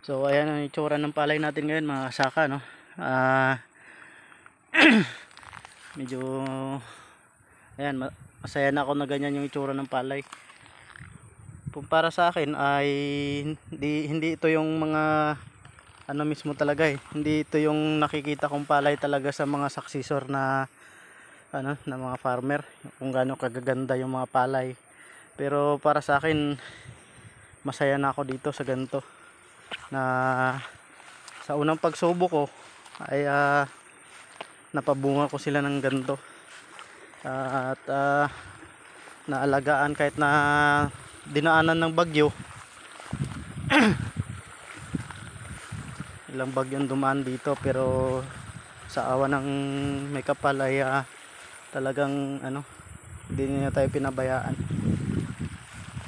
So ayan ang itsura ng palay natin ngayon mga kasaka, no. Medyo ayan, masaya na ako na ganyan yung itsura ng palay. Kung para sa akin ay hindi ito yung mga ano mismo talaga hindi ito yung nakikita kong palay talaga sa mga successor na ano na mga farmer, kung gaano kagaganda yung mga palay. Pero para sa akin masaya na ako dito sa ganito, na sa unang pagsubok ko ay napabunga ko sila ng ganito, at naalagaan kahit na dinaanan ng bagyo. Ilang bagyong dumaan dito, pero sa awa ng may kapal ay talagang ano, hindi niya tayo pinabayaan,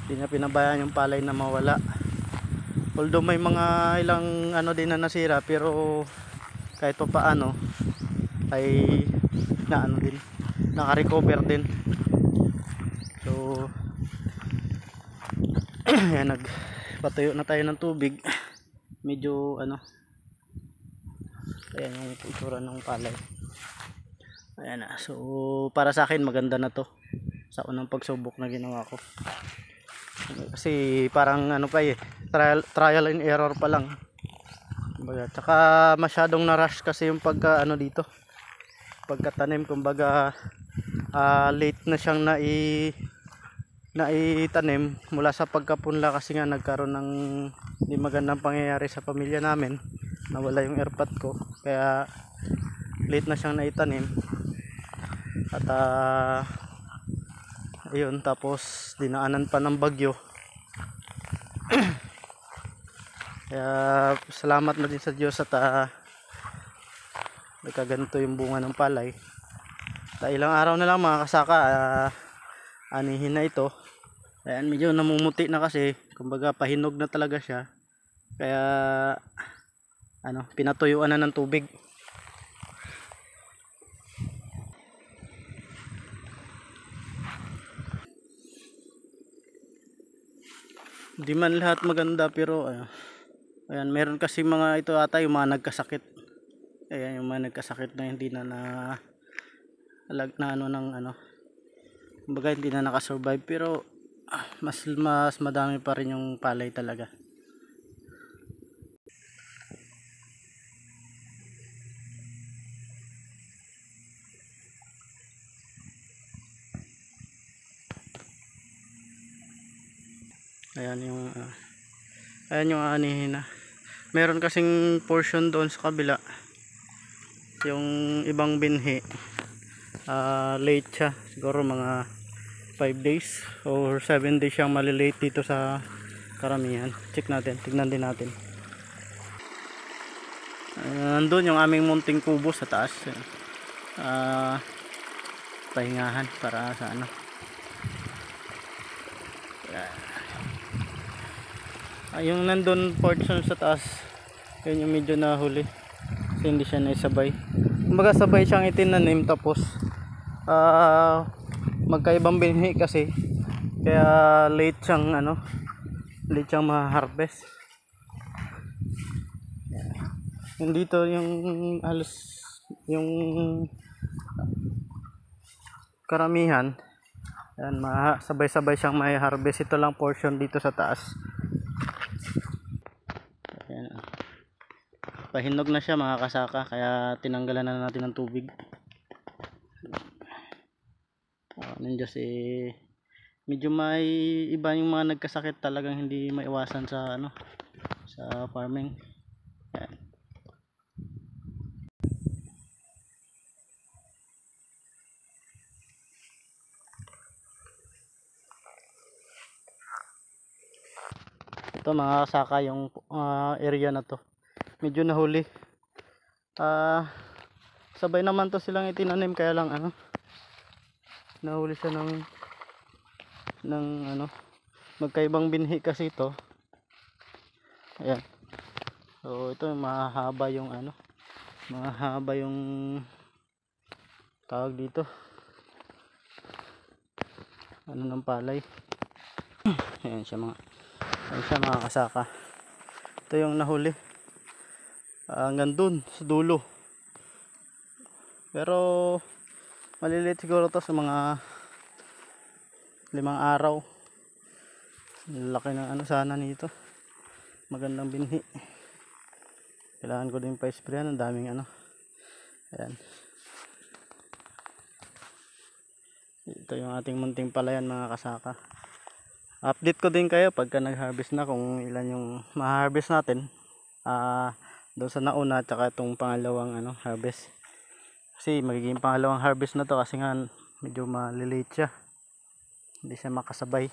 hindi niya pinabayaan yung palay na mawala. Although may mga ilang ano din na nasira, pero kahit pa paano ay na ano din, naka-recover din. So yan, nagpatuyo na tayo ng tubig. Medyo ano, ayan yung itsura ng palay. Ayan na. So para sa akin maganda na to sa unang pagsubok na ginawa ko, kasi parang ano pa trial and error pa lang. Tsaka masyadong na-rush kasi yung pagka ano dito, pagkatanim. Kumbaga late na siyang naitanim mula sa pagkapunla, kasi nga nagkaroon ng hindi magandang pangyayari sa pamilya namin, nawala yung airpot ko, kaya late na siyang naitanim. At ayun, tapos dinaanan pa ng bagyo. Kaya salamat na din sa Diyos at nagkaganito yung bunga ng palay. Ilang araw na lang mga kasaka, anihin na ito. Ayan, medyo namumuti na kasi, kumbaga pahinog na talaga siya, kaya ano, pinatuyuan na ng tubig. Di man lahat maganda, pero ayan, meron kasi mga ito ata yung mga nagkasakit. Ayan, yung mga nagkasakit na hindi na ano ng ano, kumbaga hindi na nakasurvive, pero mas madami pa rin yung palay talaga. Ayan yung anihin na. Meron kasing portion doon sa kabila, yung ibang binhi late siya, siguro mga 5 days or 7 days siyang malilate dito sa karamihan. Check natin, tignan din natin. Nandun yung aming munting kubo sa taas, pahingahan para sa ano. Yung nandun portion sa taas, yun yung medyo nahuli kasi hindi siya naisabay. Kumbaga sabay siyang itinanim, tapos magkaibang binhi kasi, kaya late siyang ano, late siyang ma-harvest. Yung dito yung halos yung karamihan, yan, sabay-sabay siyang may harvest. Ito lang portion dito sa taas. Ayan, pahinog na siya mga kasaka, kaya tinanggalan na natin ng tubig. Nandiyo si medyo may iba yung mga nagkasakit, talagang hindi maiwasan sa ano, sa farming. Ayan. Ito mga kasaka yung area na to, medyo nahuli. Sabay naman to silang itinanim, kaya lang ano, nahuli siya ng ano, magkaibang binhi kasi ito. Ayan. So ito mahaba yung ano, mahaba yung tawag dito, ano ng palay. Ayan siya mga kasaka. Ito yung nahuli. Hanggang dun sa dulo. Pero maliliit siguro to sa mga 5 araw. Laki ng ano sana nito. Magandang binhi. Kailangan ko din pa-sprayan. Ang daming ano. Ayan. Ito yung ating munting palayan mga kasaka. Update ko din kayo pagka nag-harvest na kung ilan yung ma-harvest natin. Doon sa nauna at saka itong pangalawang ano, harvest. Kasi magiging pangalawang harvest na to kasi nga medyo malilate siya. Hindi siya makasabay.